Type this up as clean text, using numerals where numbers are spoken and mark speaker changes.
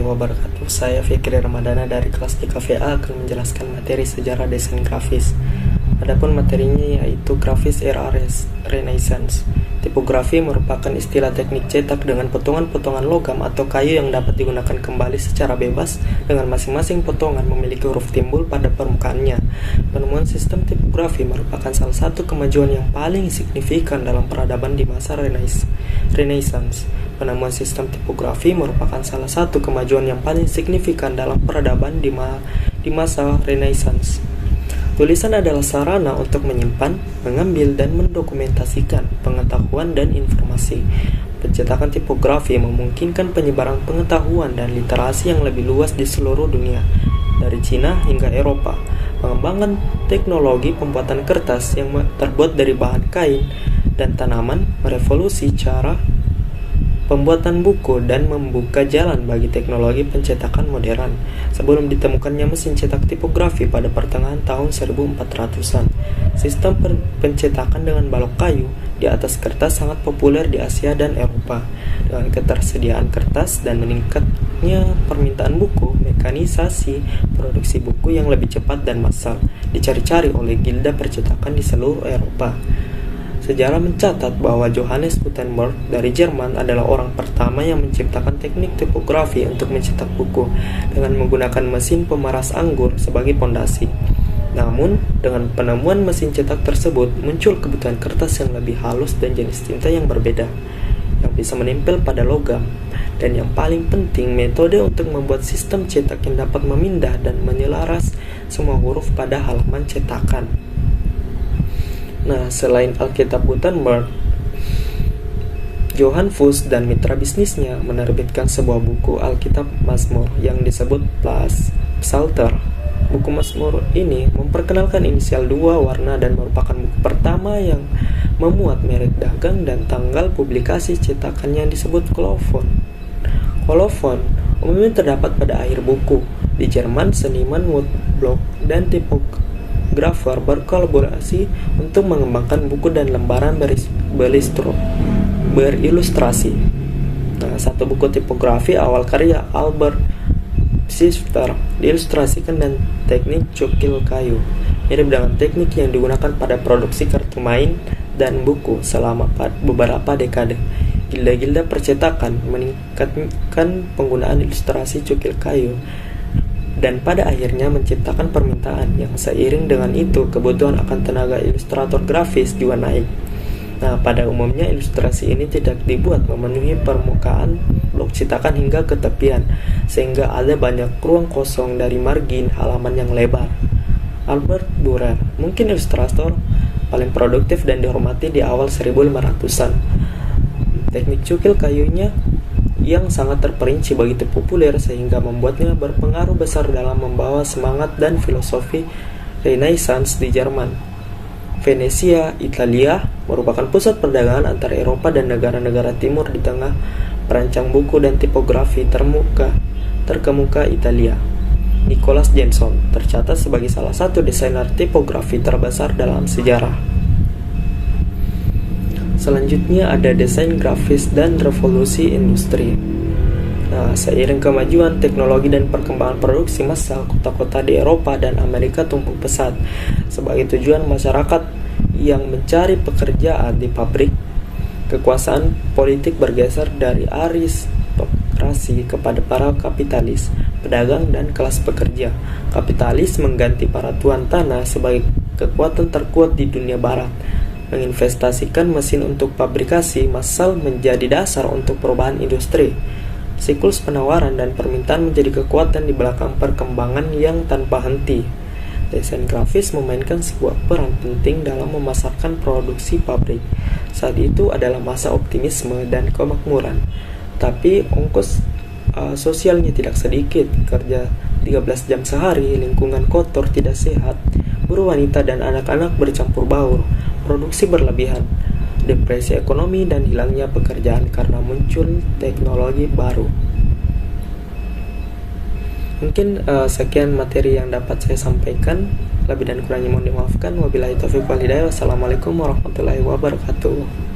Speaker 1: wabarakatuh. Saya Fikri Ramadana dari kelas 3VA akan menjelaskan materi sejarah desain grafis. Adapun materinya yaitu grafis era Renaissance. Tipografi merupakan istilah teknik cetak dengan potongan-potongan logam atau kayu yang dapat digunakan kembali secara bebas dengan masing-masing potongan memiliki huruf timbul pada permukaannya. Penemuan sistem tipografi merupakan salah satu kemajuan yang paling signifikan dalam peradaban di masa Renaissance. Penemuan sistem tipografi merupakan salah satu kemajuan yang paling signifikan dalam peradaban di masa Renaissance. Tulisan adalah sarana untuk menyimpan, mengambil, dan mendokumentasikan pengetahuan dan informasi. Pencetakan tipografi memungkinkan penyebaran pengetahuan dan literasi yang lebih luas di seluruh dunia, dari Cina hingga Eropa. Pengembangan teknologi pembuatan kertas yang terbuat dari bahan kain dan tanaman merevolusi cara pembuatan buku dan membuka jalan bagi teknologi pencetakan modern. Sebelum ditemukannya mesin cetak tipografi pada pertengahan tahun 1400-an, sistem pencetakan dengan balok kayu di atas kertas sangat populer di Asia dan Eropa. Dengan ketersediaan kertas dan meningkatnya permintaan buku, mekanisasi produksi buku yang lebih cepat dan massal dicari-cari oleh gilda percetakan di seluruh Eropa. Sejarah mencatat bahwa Johannes Gutenberg dari Jerman adalah orang pertama yang menciptakan teknik tipografi untuk mencetak buku dengan menggunakan mesin pemeras anggur sebagai pondasi. Namun, dengan penemuan mesin cetak tersebut, muncul kebutuhan kertas yang lebih halus dan jenis tinta yang berbeda, yang bisa menempel pada logam. Dan yang paling penting, metode untuk membuat sistem cetak yang dapat memindah dan menyelaras semua huruf pada halaman cetakan. Nah, selain Alkitab Gutenberg, Johann Fuchs dan mitra bisnisnya menerbitkan sebuah buku Alkitab Mazmur yang disebut Psalter. Buku Mazmur ini memperkenalkan inisial 2 warna dan merupakan buku pertama yang memuat merek dagang dan tanggal publikasi cetakannya yang disebut kolofon. Kolofon umumnya terdapat pada akhir buku. Di Jerman, seniman woodblock dan tipografer berkolaborasi untuk mengembangkan buku dan lembaran berilustrasi. Nah, satu buku tipografi awal karya Albert Schweitzer diilustrasikan dan teknik cukil kayu, mirip dengan teknik yang digunakan pada produksi kartu main dan buku selama beberapa dekade. Gilda-gilda percetakan meningkatkan penggunaan ilustrasi cukil kayu dan pada akhirnya menciptakan permintaan yang seiring dengan itu kebutuhan akan tenaga ilustrator grafis juga naik. Nah, pada umumnya ilustrasi ini tidak dibuat memenuhi permukaan blok cetakan hingga ke tepian, sehingga ada banyak ruang kosong dari margin halaman yang lebar. Albert Dürer mungkin ilustrator paling produktif dan dihormati di awal 1500-an. Teknik cukil kayunya yang sangat terperinci begitu populer sehingga membuatnya berpengaruh besar dalam membawa semangat dan filosofi Renaissance di Jerman. Venesia, Italia, merupakan pusat perdagangan antara Eropa dan negara-negara timur di tengah perancang buku dan tipografi terkemuka Italia. Nicholas Jenson tercatat sebagai salah satu desainer tipografi terbesar dalam sejarah. Selanjutnya ada desain grafis dan revolusi industri. Nah, seiring kemajuan teknologi dan perkembangan produksi massal, kota-kota di Eropa dan Amerika tumbuh pesat. Sebagai tujuan masyarakat yang mencari pekerjaan di pabrik, kekuasaan politik bergeser dari aristokrasi kepada para kapitalis, pedagang, dan kelas pekerja. Kapitalis mengganti para tuan tanah sebagai kekuatan terkuat di dunia barat. Menginvestasikan mesin untuk pabrikasi massal menjadi dasar untuk perubahan industri. Siklus penawaran dan permintaan menjadi kekuatan di belakang perkembangan yang tanpa henti. Desain grafis memainkan sebuah peran penting dalam memasarkan produksi pabrik. Saat itu adalah masa optimisme dan kemakmuran. Tapi ongkos sosialnya tidak sedikit. Kerja 13 jam sehari, lingkungan kotor tidak sehat, buruh wanita dan anak-anak bercampur baur, produksi berlebihan, depresi ekonomi, dan hilangnya pekerjaan karena muncul teknologi baru. Mungkin sekian materi yang dapat saya sampaikan. Lebih dan kurangnya mohon dimaafkan. Wabillahi taufiq wal hidayah. Wassalamualaikum warahmatullahi wabarakatuh.